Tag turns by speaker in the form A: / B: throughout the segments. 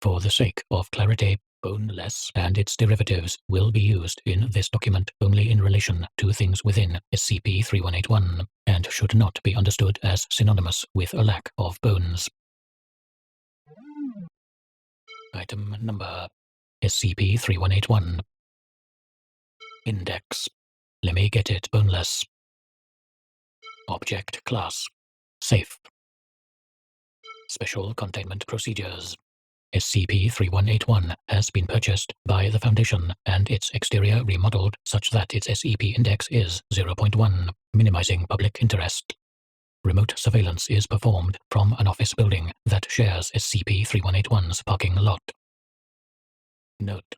A: For the sake of clarity, Boneless and its derivatives will be used in this document only in relation to things within SCP-3181 and should not be understood as synonymous with a lack of bones. Item number SCP-3181. Index. Lemme get it boneless. Object class. Safe. Special containment procedures. SCP-3181 has been purchased by the Foundation and its exterior remodeled such that its SEP index is 0.1, minimizing public interest. Remote surveillance is performed from an office building that shares SCP-3181's parking lot. Note: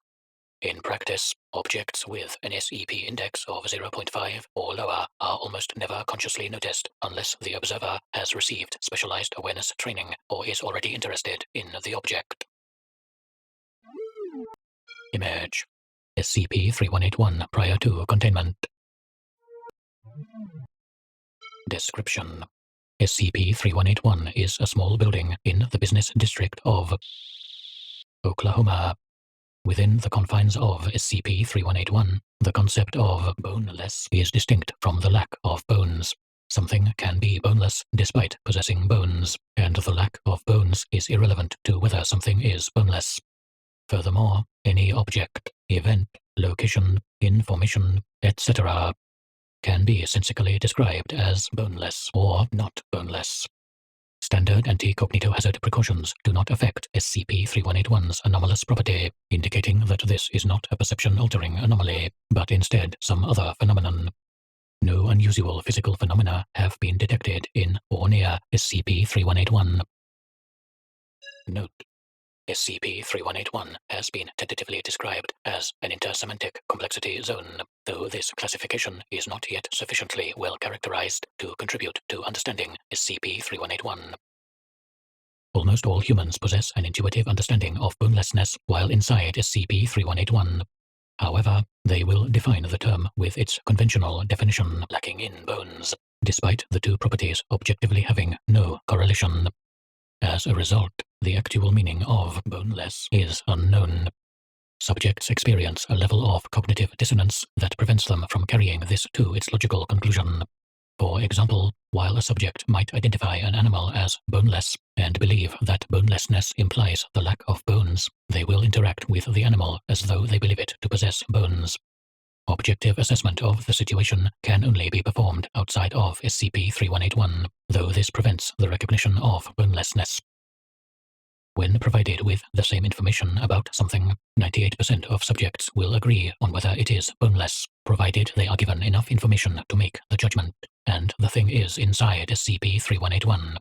A: in practice, objects with an SEP index of 0.5 or lower are almost never consciously noticed unless the observer has received specialized awareness training or is already interested in the object. Image: SCP-3181 prior to containment. Description: SCP-3181 is a small building in the business district of Oklahoma. Within the confines of SCP-3181, the concept of boneless is distinct from the lack of bones. Something can be boneless despite possessing bones, and the lack of bones is irrelevant to whether something is boneless. Furthermore, any object, event, location, information, etc. can be sensically described as boneless or not boneless. Standard anti-cognitohazard precautions do not affect SCP-3181's anomalous property, indicating that this is not a perception-altering anomaly, but instead some other phenomenon. No unusual physical phenomena have been detected in or near SCP-3181. Note: SCP-3181 has been tentatively described as an intersemantic complexity zone, though this classification is not yet sufficiently well characterized to contribute to understanding SCP-3181. Almost all humans possess an intuitive understanding of bonelessness while inside SCP-3181. However, they will define the term with its conventional definition lacking in bones, despite the two properties objectively having no correlation. As a result, the actual meaning of boneless is unknown. Subjects experience a level of cognitive dissonance that prevents them from carrying this to its logical conclusion. For example, while a subject might identify an animal as boneless and believe that bonelessness implies the lack of bones, they will interact with the animal as though they believe it to possess bones. Objective assessment of the situation can only be performed outside of SCP-3181, though this prevents the recognition of bonelessness. When provided with the same information about something, 98% of subjects will agree on whether it is boneless, provided they are given enough information to make the judgment, and the thing is inside SCP-3181.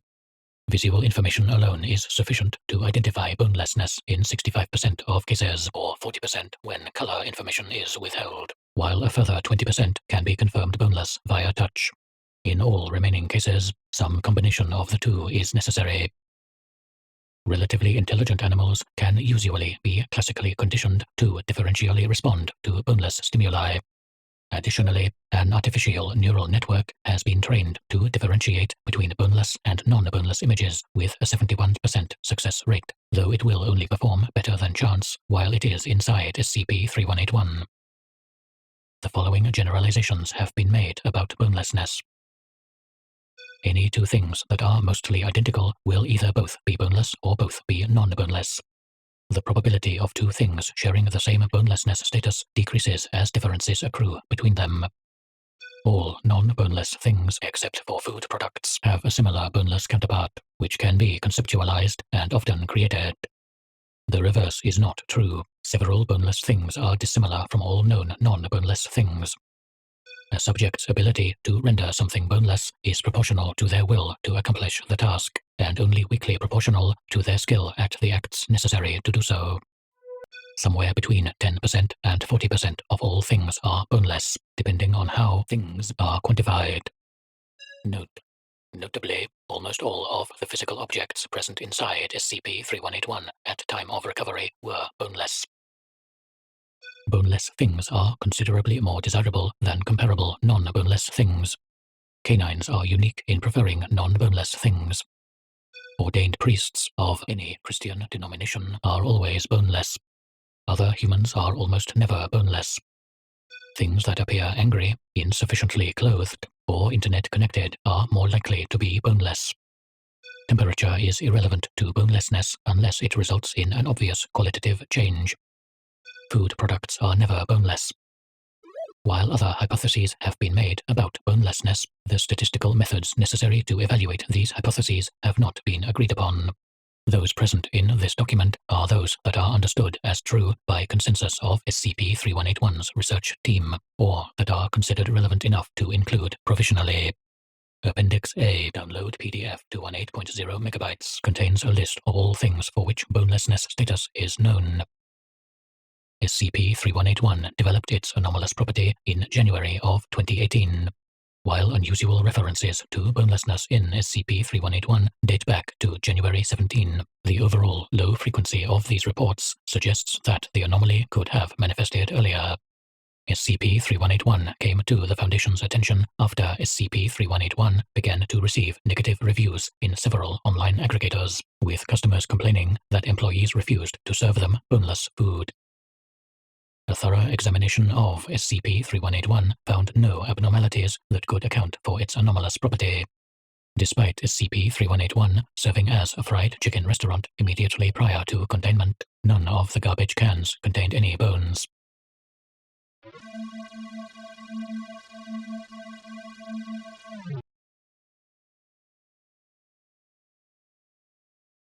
A: Visual information alone is sufficient to identify bonelessness in 65% of cases, or 40% when color information is withheld, while a further 20% can be confirmed boneless via touch. In all remaining cases, some combination of the two is necessary. Relatively intelligent animals can usually be classically conditioned to differentially respond to boneless stimuli. Additionally, an artificial neural network has been trained to differentiate between boneless and non-boneless images with a 71% success rate, though it will only perform better than chance while it is inside SCP-3181. The following generalizations have been made about bonelessness. Any two things that are mostly identical will either both be boneless or both be non-boneless. The probability of two things sharing the same bonelessness status decreases as differences accrue between them. All non-boneless things except for food products have a similar boneless counterpart, which can be conceptualized and often created. The reverse is not true. Several boneless things are dissimilar from all known non-boneless things. A subject's ability to render something boneless is proportional to their will to accomplish the task, and only weakly proportional to their skill at the acts necessary to do so. Somewhere between 10% and 40% of all things are boneless, depending on how things are quantified. Notably, almost all of the physical objects present inside SCP-3181 at time of recovery were boneless. Boneless things are considerably more desirable than comparable non-boneless things. Canines are unique in preferring non-boneless things. Ordained priests of any Christian denomination are always boneless. Other humans are almost never boneless. Things that appear angry, insufficiently clothed, or internet-connected are more likely to be boneless. Temperature is irrelevant to bonelessness unless it results in an obvious qualitative change. Food products are never boneless. While other hypotheses have been made about bonelessness, the statistical methods necessary to evaluate these hypotheses have not been agreed upon. Those present in this document are those that are understood as true by consensus of SCP-3181's research team, or that are considered relevant enough to include provisionally. Appendix A, download PDF 218.0 megabytes, contains a list of all things for which bonelessness status is known. SCP-3181 developed its anomalous property in January of 2018. While unusual references to bonelessness in SCP-3181 date back to January 17, the overall low frequency of these reports suggests that the anomaly could have manifested earlier. SCP-3181 came to the Foundation's attention after SCP-3181 began to receive negative reviews in several online aggregators, with customers complaining that employees refused to serve them boneless food. A thorough examination of SCP-3181 found no abnormalities that could account for its anomalous property. Despite SCP-3181 serving as a fried chicken restaurant immediately prior to containment, none of the garbage cans contained any bones.